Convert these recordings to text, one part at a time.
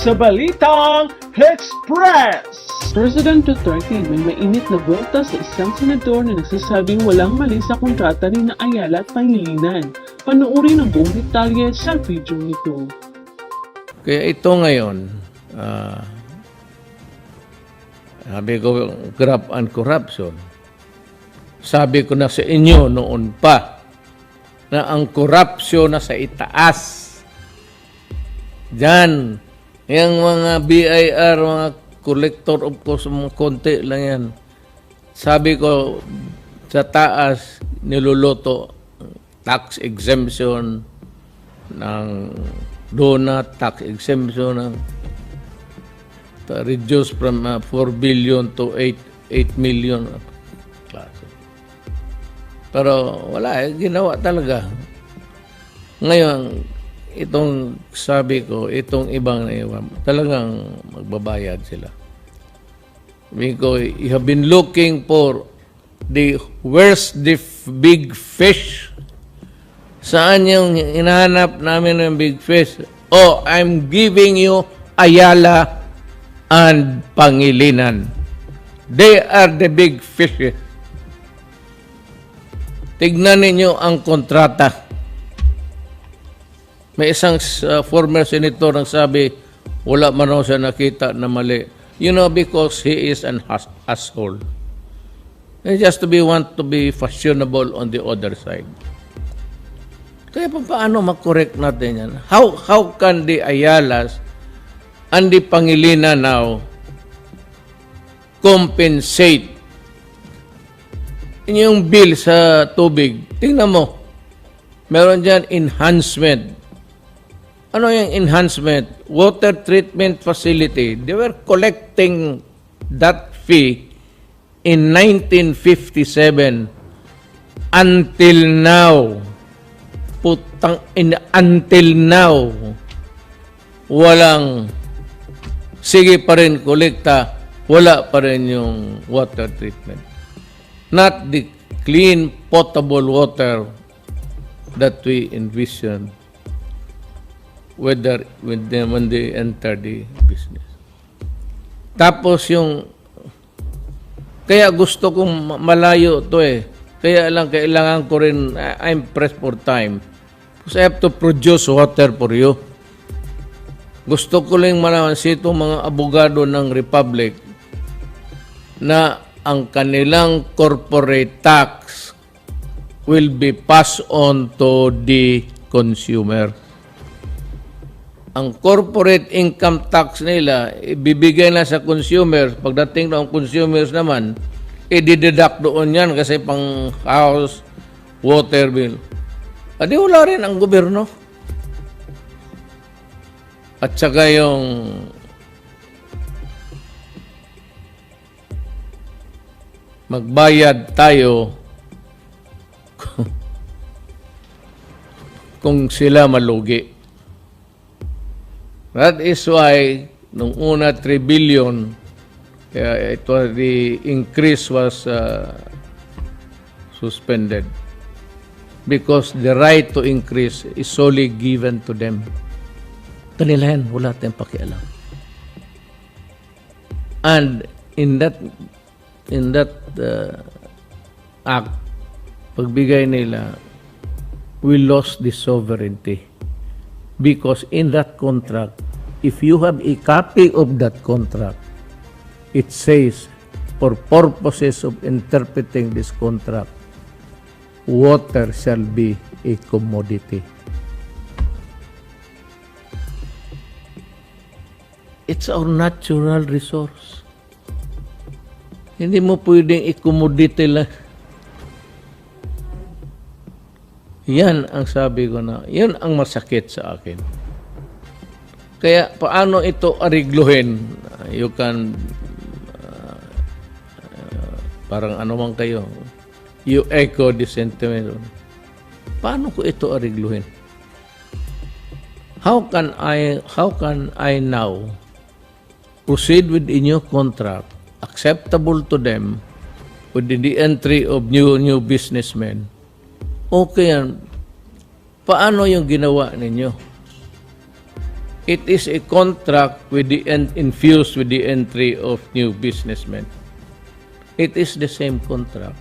sa Balitang Express. President Duterte may mainit na buwelta sa isang senador na nagsasabing walang mali sa kontrata ni na Ayala at Pangilinan. Panoorin ang buong detalye sa video nito. Kaya ito ngayon, sabi ko, graft and corruption. Sabi ko na sa inyo noon pa na ang korupsyon na sa itaas. Diyan, yung mga BIR, mga collector of course, mga konti lang yan. Sabi ko, sa taas, niluluto tax exemption ng donut, tax exemption ng reduce from 4 billion to 8 million. Pero wala, ginawa talaga. Ngayon, itong sabi ko, itong ibang naiwan, talagang magbabayad sila. Because you have been looking for where's the big fish? Saan yung hinahanap namin ng big fish? Oh, I'm giving you Ayala and Pangilinan. They are the big fishes. Tignan ninyo ang kontrata. May isang former senator nang sabi, wala man raw siya nakita na mali. You know, because he is an asshole. He just want to be fashionable on the other side. Kaya paano makorek natin yan? How can the Ayalas and the Pangilinan now compensate yung bill sa tubig? Tingnan mo, meron dyan enhancement. Ano yung enhancement? Water treatment facility. They were collecting that fee in 1957 until now. Until now, walang sige pa rin kolekta, wala pa rin yung water treatment. Not the clean, potable water that we envision when they enter the business. Tapos yung, kaya gusto kong malayo to eh. Kaya lang kailangan ko rin, I'm pressed for time. Because I have to produce water for you. Gusto ko lang malaman sito mga abogado ng Republic na ang kanilang corporate tax will be passed on to the consumer. Ang corporate income tax nila, ibibigay na sa consumers. Pagdating ng consumers naman, i-deduct doon yan kasi pang house, water bill. Adi wala rin ang gobyerno. At saka yung magbayad tayo kung sila malugi. That is why nung una 3 billion, it was, the increase was suspended because the right to increase is solely given to them. Kanila yan, wala tayong pakialam. And in that act, pagbigay nila, we lost the sovereignty. Because in that contract, if you have a copy of that contract, it says, for purposes of interpreting this contract, water shall be a commodity. It's our natural resource. Hindi mo pwedeng i-commodity lang. Yan ang sabi ko na, yan ang masakit sa akin. Kaya paano ito arigluhin? You can, parang ano man kayo, you echo the sentiment. Paano ko ito arigluhin? How can I now proceed with a new contract acceptable to them with the entry of new businessmen? Okay yan. Paano yung ginawa ninyo? It is a contract with the infused with the entry of new businessmen. It is the same contract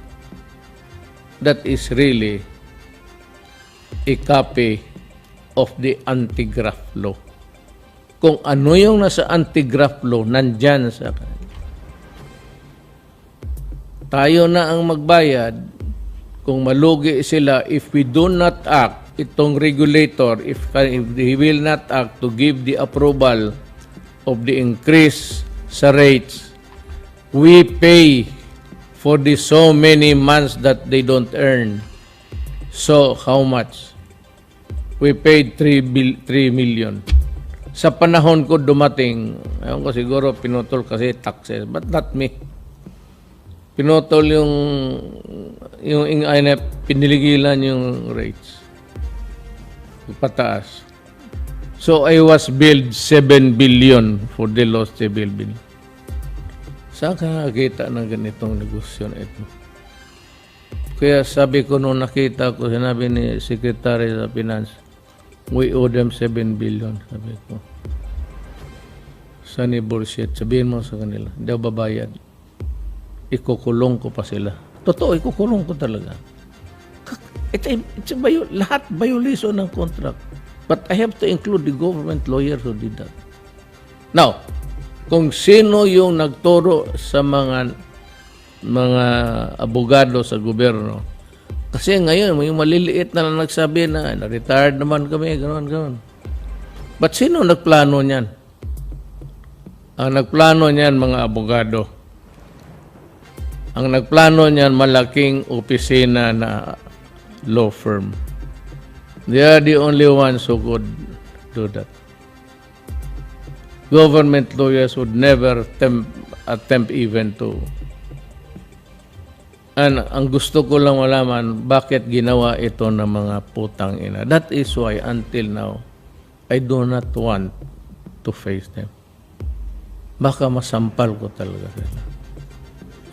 that is really a copy of the anti-graft law. Kung ano yung nasa anti-graft law, nandyan sa tayo na ang magbayad kung malugi sila if we do not act. Itong regulator, if he will not act to give the approval of the increase sa rates, we pay for the so many months that they don't earn. So, how much? We paid 3 million. Sa panahon ko dumating, ayaw ko siguro pinutol kasi taxes, but not me. Pinutol yung piniligilan yung rates. Pataas. So, I was billed 7 billion for the lost civil bill. Saan ka nakakita ng ganitong negosyo na ito? Kaya sabi ko nung nakita ko, sinabi ni Secretary sa Finance, we owe them 7 billion. Sabi ko, saan bullshit? Sabihin mo sa kanila, hindi ako babayad. Ikukulong ko pa sila. Totoo, ikukulong ko talaga. Lahat violation ng contract. But I have to include the government lawyer who did that. Now, kung sino yung nagturo sa mga abogado sa gobyerno, kasi ngayon, yung maliliit na lang nagsabi na, na-retired naman kami, gano'n. But sino nagplano niyan? Ang nagplano niyan, mga abogado. Ang nagplano niyan, malaking opisina na law firm. They are the only ones who could do that. Government lawyers would never attempt even to. And ang gusto ko lang malaman, bakit ginawa ito ng mga putang ina. That is why until now, I do not want to face them. Baka masampal ko talaga sila.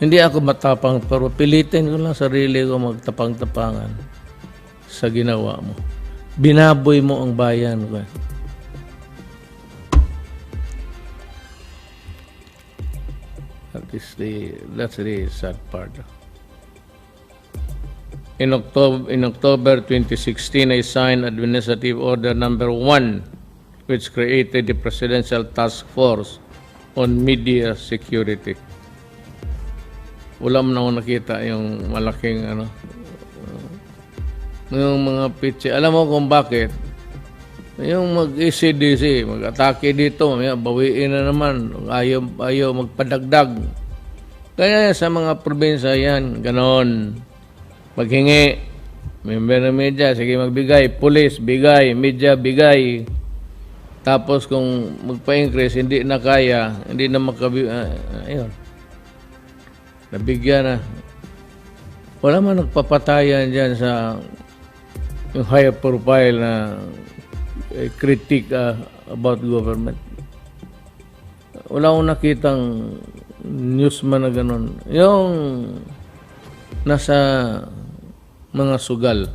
Hindi ako matapang, pero pilitin ko lang sarili ko magtapang-tapangan sa ginawa mo. Binaboy mo ang bayan ko. That's the sad part. In October 2016, I signed Administrative Order Number 1, which created the Presidential Task Force on Media Security. Wala mo na ako nakita yung malaking yung mga pitche. Alam mo kung bakit? Yung mag-ECDC, mag-atake dito, bawiin na naman, ayaw magpadagdag. Kaya sa mga probinsya yan, ganon. Maghingi, member ng media, sige magbigay, police, bigay, media, bigay. Tapos kung magpa-increase, hindi na kaya, hindi na ayun. Nabigyan na. Wala man nagpapatayan dyan sa yung high profile na critique about government. Wala akong nakitang newsman na gano'n. Yung nasa mga sugal.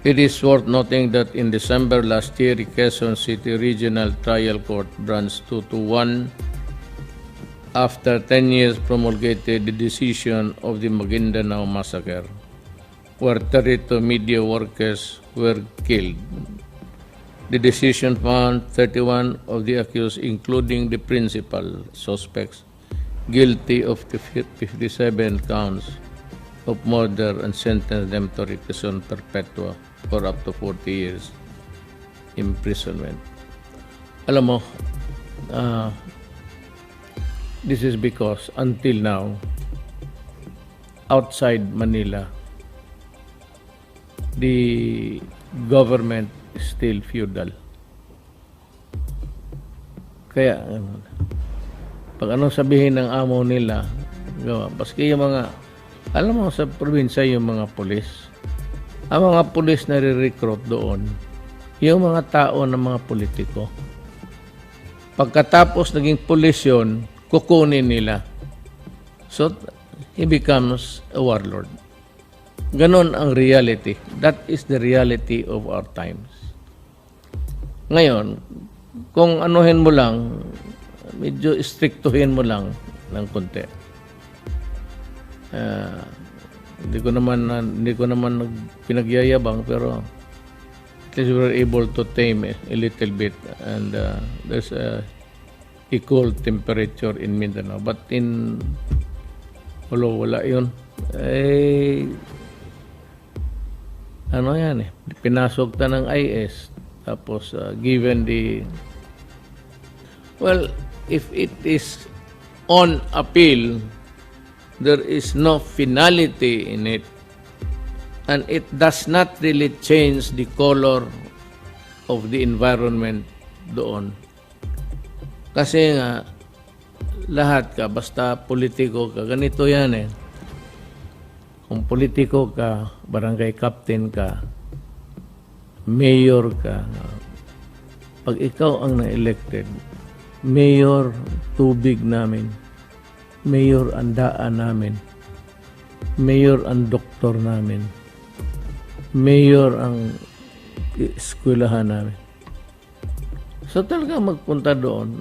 It is worth noting that in December last year, the Quezon City Regional Trial Court Branch 221, after 10 years, promulgated the decision of the Maguindanao massacre, where 32 media workers were killed. The decision found 31 of the accused, including the principal suspects, guilty of the 57 counts of murder and sentenced them to reclusion perpetua for up to 40 years imprisonment. Alam mo, this is because until now, outside Manila, the government is still feudal. Kaya, pag anong sabihin ng amo nila, gawa. Paski yung mga, alam mo sa probinsya yung mga pulis, ang mga pulis na re-recruit doon, yung mga tao ng mga politiko. Pagkatapos naging pulis yun, kukunin nila. So, he becomes a warlord. Ganon ang reality. That is the reality of our times. Ngayon, kung anuhin mo lang, medyo strictuhin mo lang ng konti. Hindi ko naman pinagyayabang, pero at least we were able to tame a little bit, and there's a equal temperature in Mindanao. But in wala yun. Ano yan pinasok ta ng IS, tapos given the, well, if it is on appeal, there is no finality in it, and it does not really change the color of the environment doon. Kasi nga, lahat ka, basta politiko ka, ganito yan Kung politiko ka, barangay captain ka, mayor ka, pag ikaw ang na-elected, mayor tubig namin, mayor ang daan namin, mayor ang doktor namin, mayor ang eskwelahan namin. So talaga magpunta doon,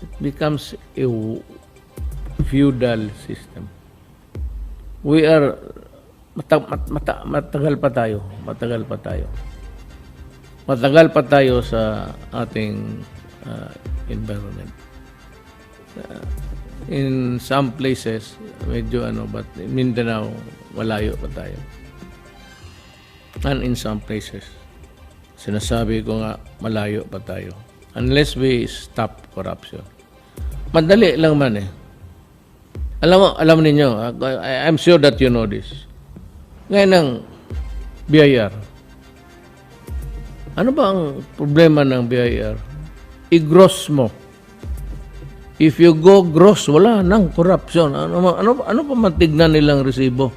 it becomes a feudal system. We are matagal pa tayo sa ating environment. In some places medyo but Mindanao malayo pa tayo. And in some places sinasabi ko nga malayo pa tayo unless we stop corruption. Madali lang man Alam ninyo, I'm sure that you know this. Ngayon ng BIR. Ano ba ang problema ng BIR? I-gross mo. If you go gross, wala nang corruption. Ano pa matignan nilang resibo?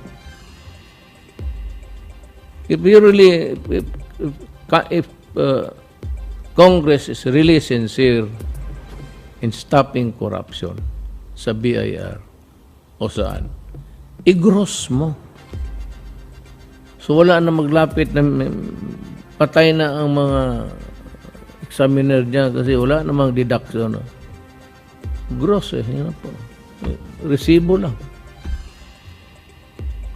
If you really, if Congress is really sincere in stopping corruption sa BIR, o saan, i-gross mo. So wala na maglapit na patay na ang mga examiner niya kasi wala namang deduction. Gross yun po. Resibo lang.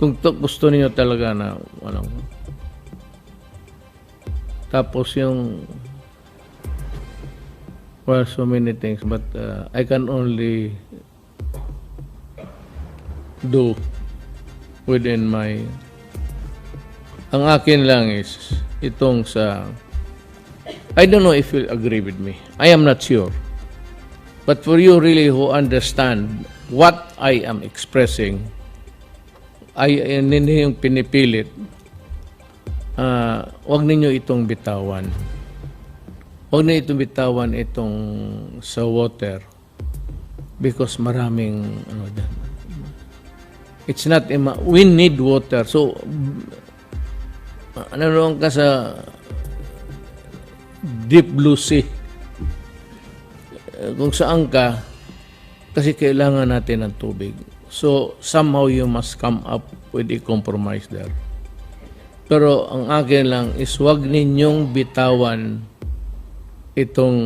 Kung gusto niyo talaga na walang. Tapos yung well, so many things, but I can only do within my, ang akin lang is itong sa, I don't know if you'll agree with me, I am not sure, but for you really who understand what I am expressing, hindi yung pinipilit, wag ninyo itong bitawan, wag ninyo itong bitawan itong sa water, because maraming dyan. It's not, we need water. So, naroon ka sa deep blue sea. Kung saan ka, kasi kailangan natin ng tubig. So, somehow you must come up with a compromise there. Pero ang akin lang is wag ninyong bitawan itong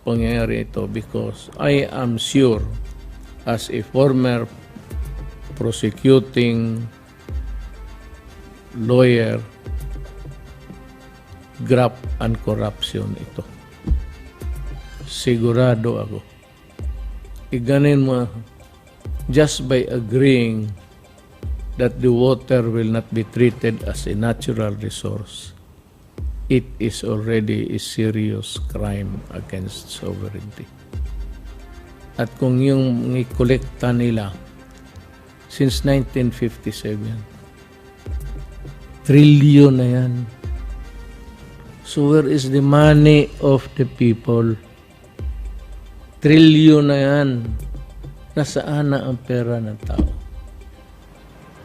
pangyayari ito because I am sure as a former prosecuting lawyer, graft and corruption ito. Sigurado ako. Iganin mo, just by agreeing that the water will not be treated as a natural resource, it is already a serious crime against sovereignty. At kung yung i-kolekta nila since 1957, trillion na yan. So where is the money of the people? Trillion na yan. Nasaan na ang pera ng tao?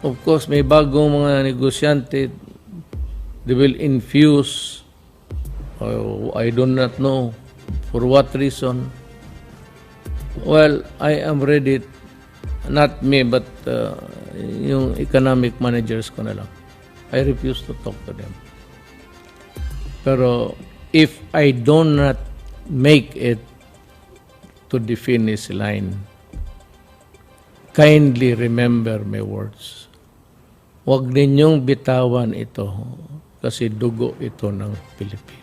Of course, may bagong mga negosyante. They will infuse, I do not know for what reason. Well, I am ready, not me, but yung economic managers ko na lang. I refuse to talk to them. Pero if I do not make it to the finish line, kindly remember my words. Huwag ninyong bitawan ito kasi dugo ito ng Pilipino.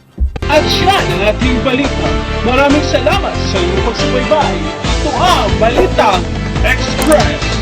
At yan ang ating balita. Maraming salamat sa inyong pagsubaybay. Ito ang Balitang Express.